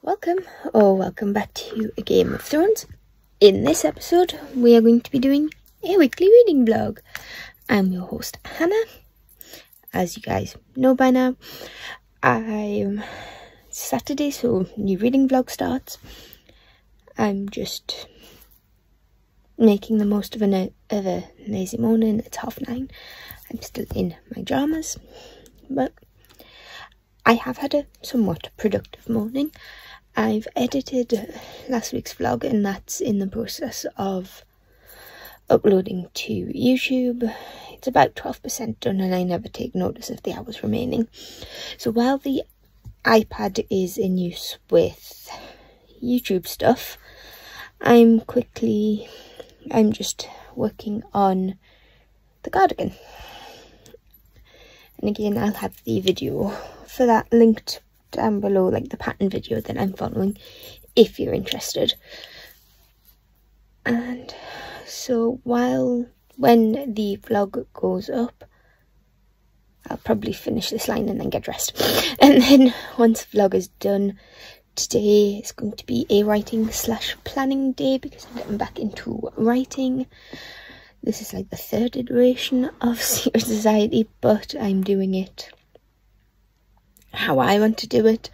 Welcome back to A Game of Thrones. In this episode, we are going to be doing a weekly reading vlog. I'm your host, Hannah. As you guys know by now, it's Saturday, so new reading vlog starts. I'm just making the most of a lazy morning. It's 9:30. I'm still in my pyjamas, but I have had a somewhat productive morning. I've edited last week's vlog and that's in the process of uploading to YouTube. It's about 12% done and I never take notice of the hours remaining. So while the iPad is in use with YouTube stuff, I'm just working on the cardigan. And again, I'll have the video for that linked down below, like the pattern video that I'm following, if you're interested. And so when the vlog goes up, I'll probably finish this line and then get dressed. And then once the vlog is done, today is going to be a writing/planning day because I'm getting back into writing. This is like the third iteration of Secret Society, but I'm doing it how I want to do it.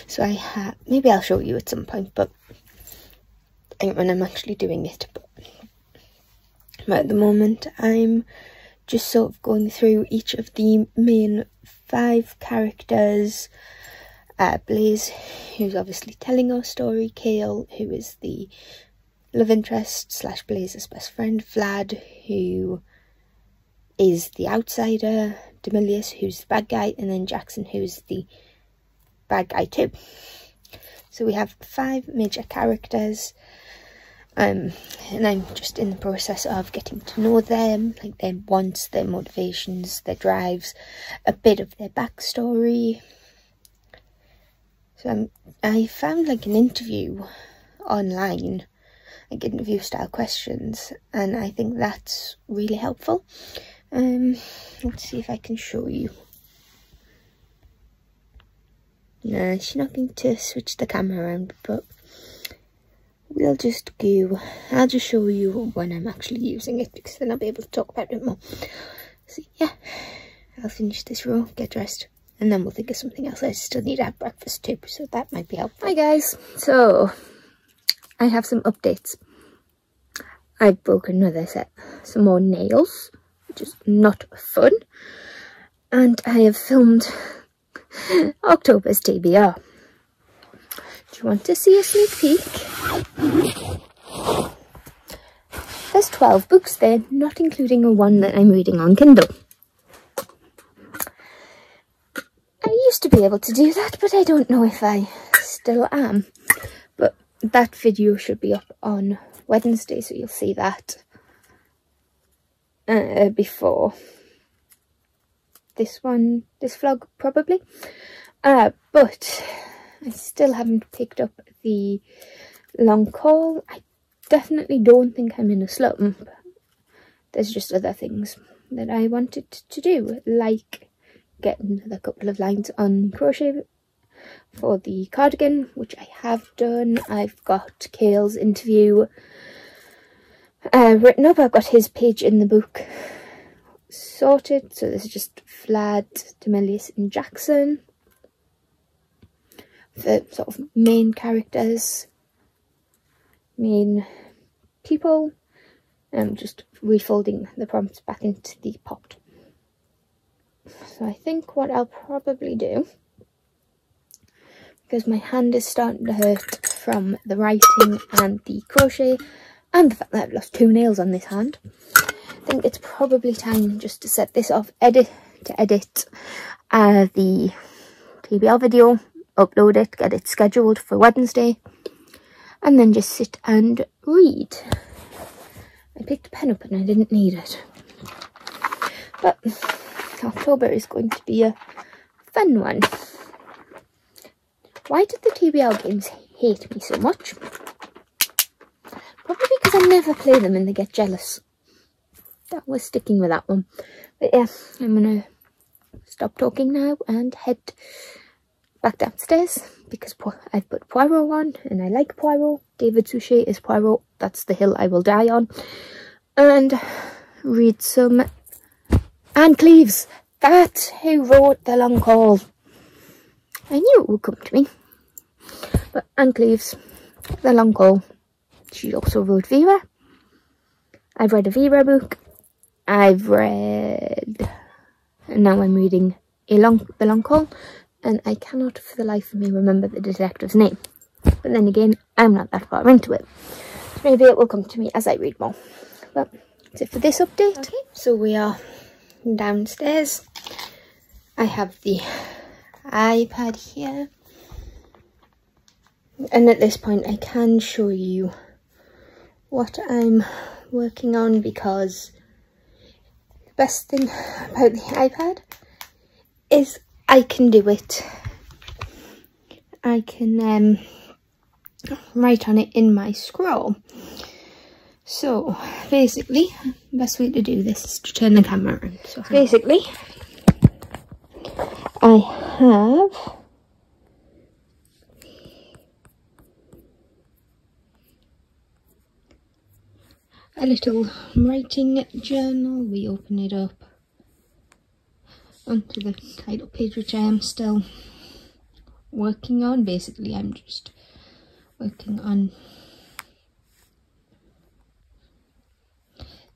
So maybe I'll show you at some point, but when I'm actually doing it. But at the moment, I'm just sort of going through each of the main 5 characters. Blaze, who's obviously telling our story. Chaol, who is the love interest / Blaze's best friend. Vlad, who is the outsider. Demilius, who's the bad guy, and then Jackson, who's the bad guy too. So we have 5 major characters, and I'm just in the process of getting to know them, like their wants, their motivations, their drives, a bit of their backstory. So I found like an interview online, like interview style questions, and I think that's really helpful. Let's see if I can show you. No, she's not going to switch the camera around, but I'll just show you when I'm actually using it, because then I'll be able to talk about it more. So yeah, I'll finish this row, get dressed, and then we'll think of something else. I still need to have breakfast too, so that might be helpful. Hi guys, so I have some updates. I've broken another set, some more nails, which is not fun, and I have filmed October's TBR. Do you want to see a sneak peek? There's 12 books there, not including a one that I'm reading on Kindle. I used to be able to do that, but I don't know if I still am. But that video should be up on Wednesday, so you'll see that before this vlog probably. But I still haven't picked up the long call. I definitely don't think I'm in a slump. There's just other things that I wanted to do, like getting a couple of lines on crochet for the cardigan, which I have done. I've got Chaol's interview written up. I've got his page in the book sorted. So this is just Vlad, Demilius and Jackson for sort of main characters, main people. I'm just refolding the prompts back into the pot. So I think what I'll probably do, because my hand is starting to hurt from the writing and the crochet and the fact that I've lost 2 nails on this hand, I think it's probably time just to set this off, edit the TBR video, upload it, get it scheduled for Wednesday, and then just sit and read. I picked a pen up and I didn't need it. But October is going to be a fun one. Why did the TBR games hate me so much? Probably because I never play them and they get jealous. That was sticking with that one. But yeah, I'm gonna stop talking now and head back downstairs because I've put Poirot on and I like Poirot. David Suchet is Poirot. That's the hill I will die on. And read some Anne Cleeves. That's who wrote The Long Call. I knew it would come to me. But Anne Cleeves, The Long Call. She also wrote Vera. I've read a Vera book. And now I'm reading The Long Call. And I cannot for the life of me remember the detective's name. But then again, I'm not that far into it. So maybe it will come to me as I read more. But that's it for this update. Okay, so we are downstairs. I have the iPad here. And at this point I can show you what I'm working on, because the best thing about the iPad is I can do it. I can write on it in my scroll. So basically, the best way to do this is to turn the camera around. So basically, I have a little writing journal. We open it up onto the title page, which I am still working on. Basically, I'm just working on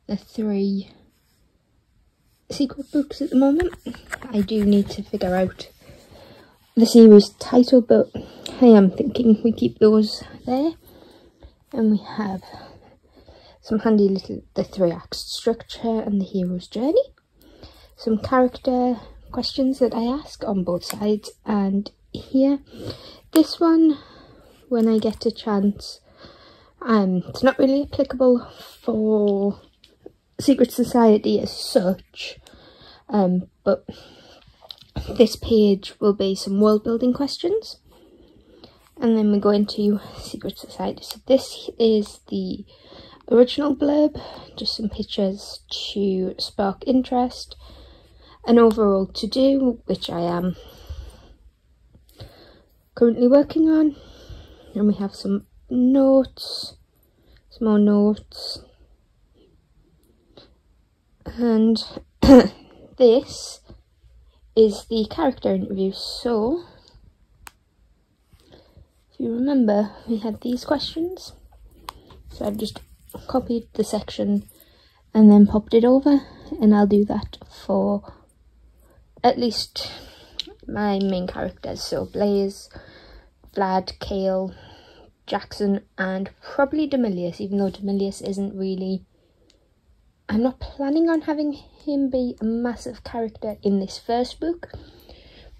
the 3 secret books at the moment. I do need to figure out the series title, but I am thinking we keep those there. And we have some handy little, the 3-act structure and the hero's journey. Some character questions that I ask on both sides, and here, this one, when I get a chance, it's not really applicable for Secret Society as such, but this page will be some world building questions, and then we go into Secret Society. So this is the original blurb, just some pictures to spark interest, an overall to do, which I am currently working on, and we have some notes, some more notes, and this is the character interview. So if you remember, we had these questions, so I've just copied the section and then popped it over, and I'll do that for at least my main characters, so Blaze, Vlad, Kale, Jackson, and probably Demilius, even though Demilius isn't really, I'm not planning on having him be a massive character in this first book,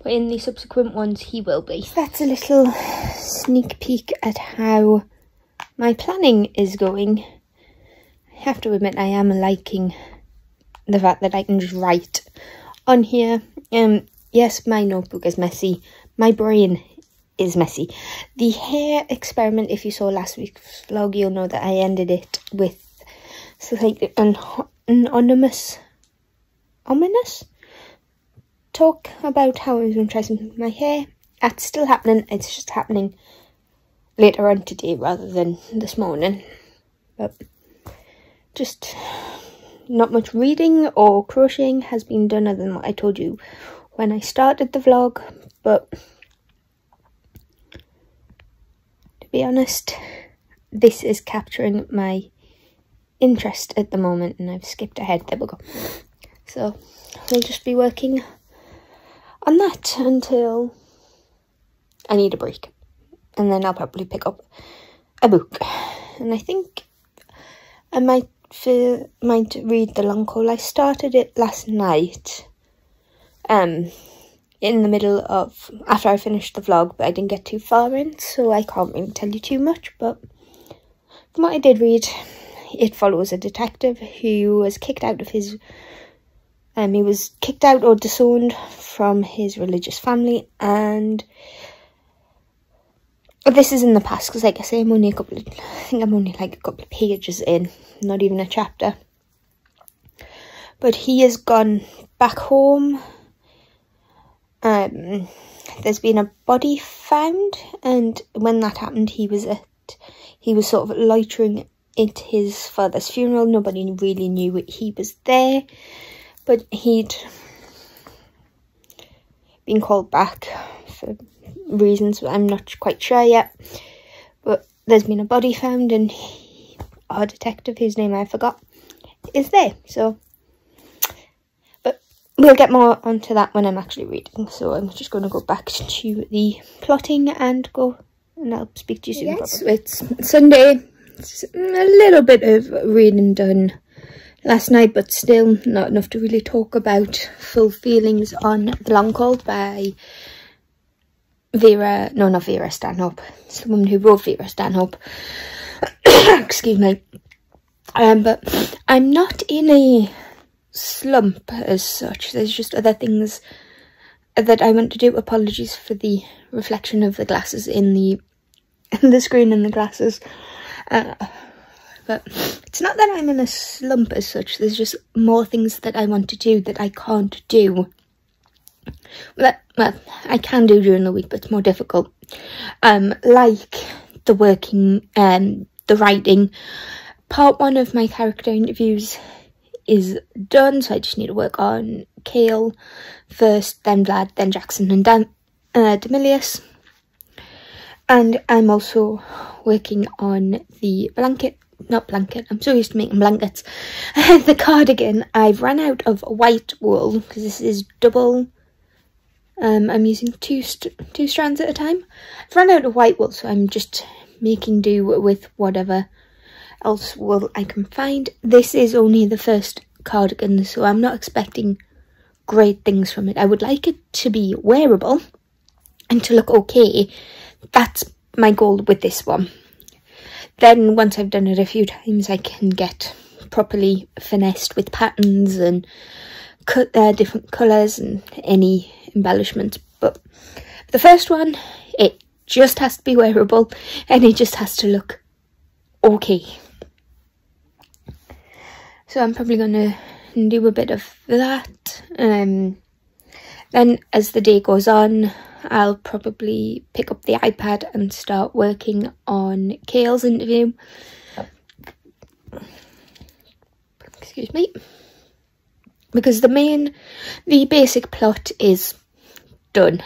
but in the subsequent ones he will be. That's a little sneak peek at how my planning is going. I have to admit I am liking the fact that I can just write on here. Yes, my notebook is messy. My brain is messy. The hair experiment, if you saw last week's vlog, you'll know that I ended it with slightly an ominous talk about how I was going to try something with my hair. That's still happening. It's just happening later on today rather than this morning. But just not much reading or crocheting has been done other than what I told you when I started the vlog. But to be honest, this is capturing my interest at the moment, and I've skipped ahead. There we go. So I'll just be working on that until I need a break, and then I'll probably pick up a book. And I think I might read The Long Call. I started it last night, in the middle of, after I finished the vlog, but I didn't get too far in, so I can't really tell you too much. But from what I did read, it follows a detective who was kicked out of his, he was kicked out or disowned from his religious family, and this is in the past, because like I say, I'm only like a couple of pages in, not even a chapter. But he has gone back home, there's been a body found, and when that happened, he was sort of loitering at his father's funeral. Nobody really knew he was there, but he'd been called back for reasons I'm not quite sure yet. But there's been a body found, and our detective, whose name I forgot, is there. So, but we'll get more onto that when I'm actually reading. So I'm just going to go back to the plotting and I'll speak to you soon. Yes, it's Sunday. It's a little bit of reading done last night, but still not enough to really talk about full feelings on The Long Cold by Vera, no, not Vera Stanhope. It's the woman who wrote Vera Stanhope. Excuse me. But I'm not in a slump as such. There's just other things that I want to do. Apologies for the reflection of the glasses in the screen and the glasses. But it's not that I'm in a slump as such. There's just more things that I want to do that I can't do. Well, I can do during the week, but it's more difficult. Like the working, the writing. Part 1 of my character interviews is done, so I just need to work on Kale first, then Vlad, then Jackson, and Demilius. And I'm also working on the I'm so used to making blankets. The cardigan. I've run out of white wool, because this is double. I'm using two strands at a time. I've run out of white wool, so I'm just making do with whatever else wool I can find. This is only the first cardigan, so I'm not expecting great things from it. I would like it to be wearable and to look okay. That's my goal with this one. Then once I've done it a few times, I can get properly finessed with patterns and cut different colours and any embellishments. But the first one, it just has to be wearable and it just has to look okay. So I'm probably going to do a bit of that. Then as the day goes on, I'll probably pick up the iPad and start working on Kale's interview. Excuse me. Because the basic plot is done.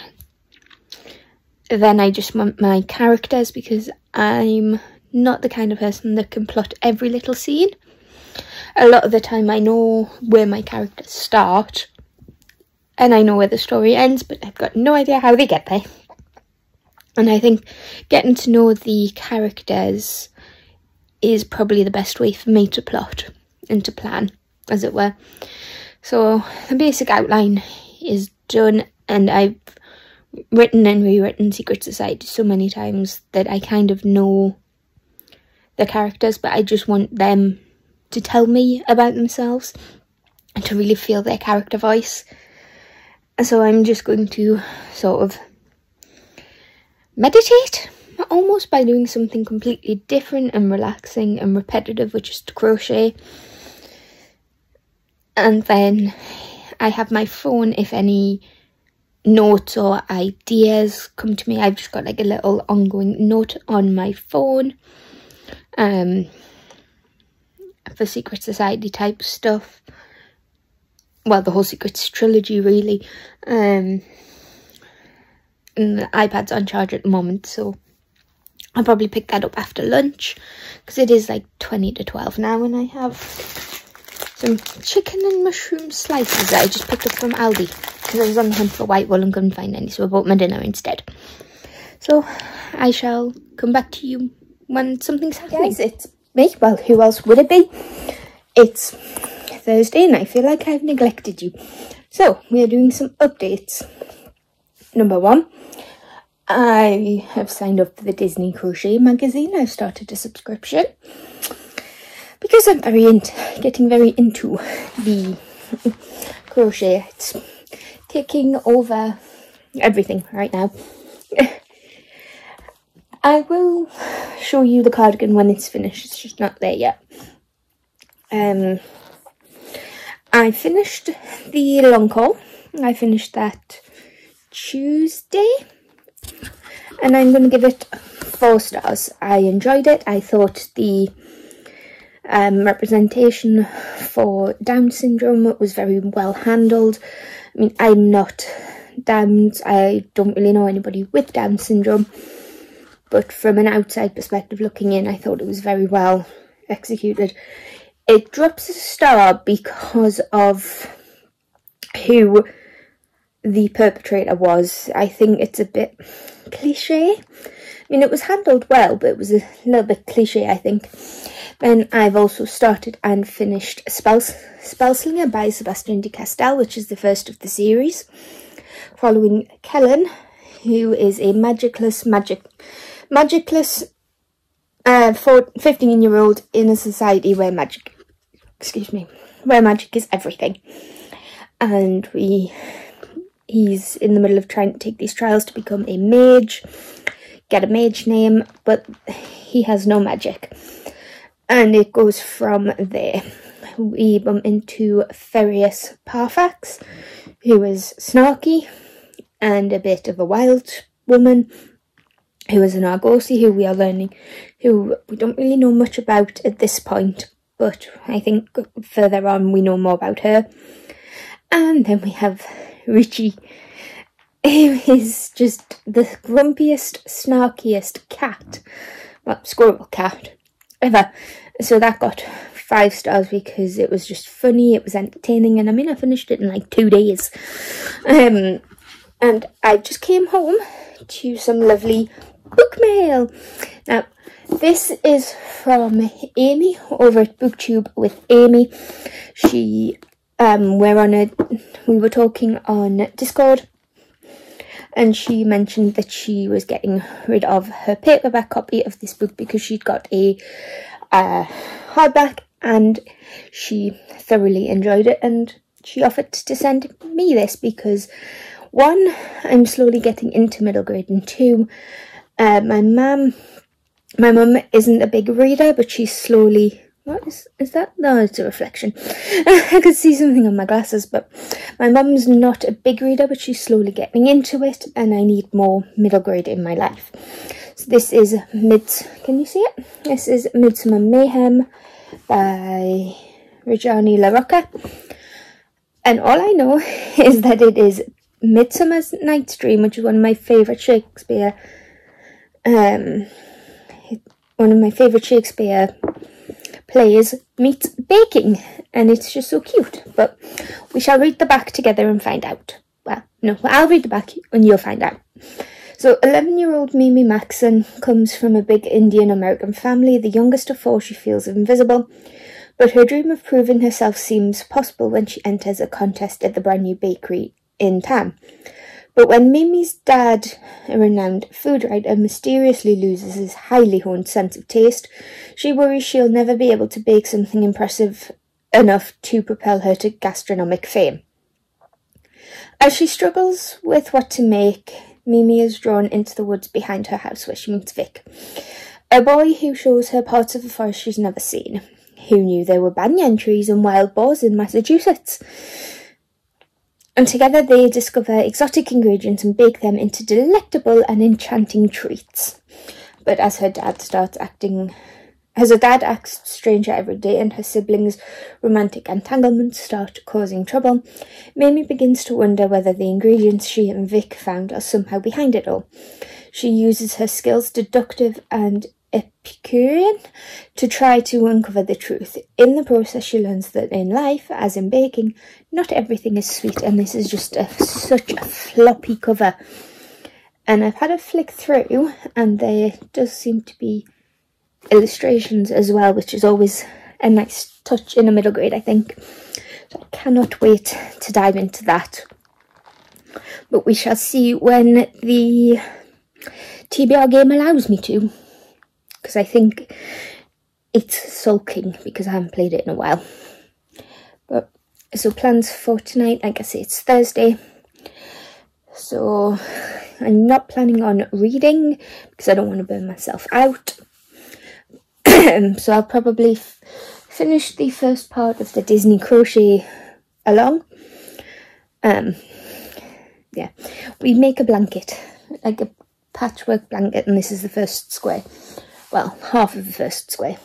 Then I just want my characters, because I'm not the kind of person that can plot every little scene. A lot of the time I know where my characters start and I know where the story ends, but I've got no idea how they get there. And I think getting to know the characters is probably the best way for me to plot and to plan, as it were. So the basic outline is done, and I've written and rewritten Secret Society so many times that I kind of know the characters, but I just want them to tell me about themselves and to really feel their character voice. So I'm just going to sort of meditate, almost, by doing something completely different and relaxing and repetitive, which is to crochet. And then I have my phone, if any notes or ideas come to me. I've just got like a little ongoing note on my phone for Secret Society type stuff. Well, the whole Secrets trilogy, really. And the iPad's on charge at the moment, so I'll probably pick that up after lunch, because it is like 20 to 12 now, and I have some chicken and mushroom slices that I just picked up from Aldi, because I was on the hunt for white wool and couldn't find any, so I bought my dinner instead. So I shall come back to you when something's happening. Yes, it's me. Well, who else would it be? It's Thursday and I feel like I've neglected you. So we are doing some updates. Number 1, I have signed up for the Disney Crochet magazine. I've started a subscription because I'm getting very into the crochet. It's taking over everything right now. I will show you the cardigan when it's finished. It's just not there yet. I finished the long haul. I finished that Tuesday, and I'm going to give it 4 stars. I enjoyed it. I thought the representation for Down syndrome was very well handled. I mean, I'm not Down, I don't really know anybody with Down syndrome, but from an outside perspective looking in, I thought it was very well executed. It drops a star because of who the perpetrator was. I think it's a bit cliche. I mean, it was handled well, but it was a little bit cliche, I think. Then I've also started and finished Spellslinger by Sebastian de Castell, which is the first of the series, following Kellen, who is a magicless 15-year-old in a society where magic is everything. And he's in the middle of trying to take these trials to become a mage, get a mage name, but he has no magic. And it goes from there. We bump into Ferius Parfax, who is snarky and a bit of a wild woman, who is an Argosy, who we don't really know much about at this point, but I think further on we know more about her. And then we have Richie, who is just the grumpiest, snarkiest cat, well, squirrel cat, ever. So that got 5 stars because it was just funny, it was entertaining, and I mean, I finished it in like 2 days. And I just came home to some lovely book mail. Now, this is from Amy over at BookTube with Amy. We were talking on Discord, and she mentioned that she was getting rid of her paperback copy of this book because she'd got a hardback and she thoroughly enjoyed it, and she offered to send me this because 1, I'm slowly getting into middle grade, and 2, my mum isn't a big reader, but she's slowly... What is that? No, it's a reflection. I could see something on my glasses, but my mum's not a big reader, but she's slowly getting into it, and I need more middle grade in my life. So this is Can you see it? This is Midsummer Mayhem by Rajani LaRocca, and all I know is that it is Midsummer's Night's Dream, which is one of my favourite Shakespeare. Plays meets baking, and it's just so cute. But we shall read the back together and find out. Well, no, I'll read the back and you'll find out. So 11-year-old Mimi Maxon comes from a big Indian American family. The youngest of 4, she feels invisible, but her dream of proving herself seems possible when she enters a contest at the brand new bakery in town. But when Mimi's dad, a renowned food writer, mysteriously loses his highly honed sense of taste, she worries she'll never be able to bake something impressive enough to propel her to gastronomic fame. As she struggles with what to make, Mimi is drawn into the woods behind her house where she meets Vic, a boy who shows her parts of the forest she's never seen. Who knew there were banyan trees and wild boars in Massachusetts? And together they discover exotic ingredients and bake them into delectable and enchanting treats. But as her dad acts stranger every day and her siblings' romantic entanglements start causing trouble, Mimi begins to wonder whether the ingredients she and Vic found are somehow behind it all. She uses her skills, deductive and Epicurean, to try to uncover the truth. In the process, she learns that in life, as in baking, not everything is sweet, and this is just such a floppy cover. And I've had a flick through, and there does seem to be illustrations as well, which is always a nice touch in a middle grade, I think. So I cannot wait to dive into that. But we shall see when the TBR game allows me to, because I think it's sulking because I haven't played it in a while. But so plans for tonight, I guess it's Thursday, so I'm not planning on reading because I don't want to burn myself out. So I'll probably finish the first part of the Disney Crochet along. The yeah, we make a blanket, like a patchwork blanket, and this is the first square. Well, half of the first square.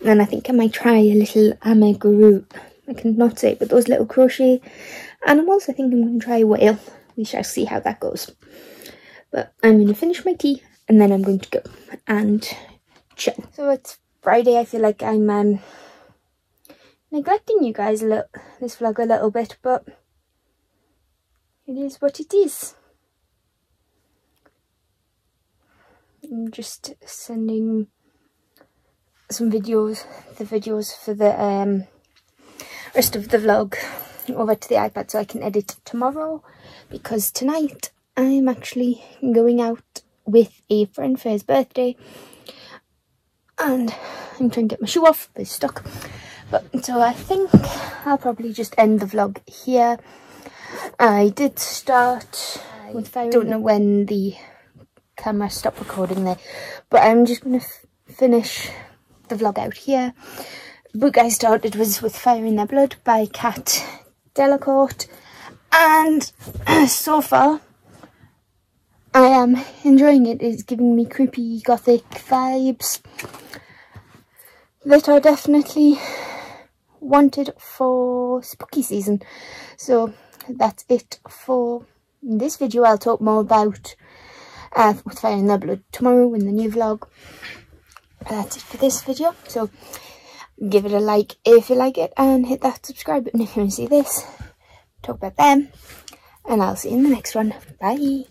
And then I think I might try a little amigurumi. I cannot say it, but those little crochet animals, I think I'm going to try a whale. We shall see how that goes. But I'm going to finish my tea, and then I'm going to go and chill. So it's Friday. I feel like I'm neglecting you guys this vlog a little bit, but it is what it is. I'm just sending some videos, the videos for the rest of the vlog over to the iPad so I can edit tomorrow, because tonight I'm actually going out with a friend for his birthday, and I'm trying to get my shoe off, but it's stuck. But so I think I'll probably just end the vlog here. I did start with fire. I don't know when the camera stopped recording there, but I'm just going to finish the vlog out here. The book I started was with Fire in Their Blood by Kat Delacourt, and so far I am enjoying it. It's giving me creepy gothic vibes that are definitely wanted for spooky season. So that's it for this video. I'll talk more about with Fire in Their Blood tomorrow in the new vlog. That's it for this video, so give it a like if you like it, and hit that subscribe button if you want to see this, talk about them, and I'll see you in the next one. Bye.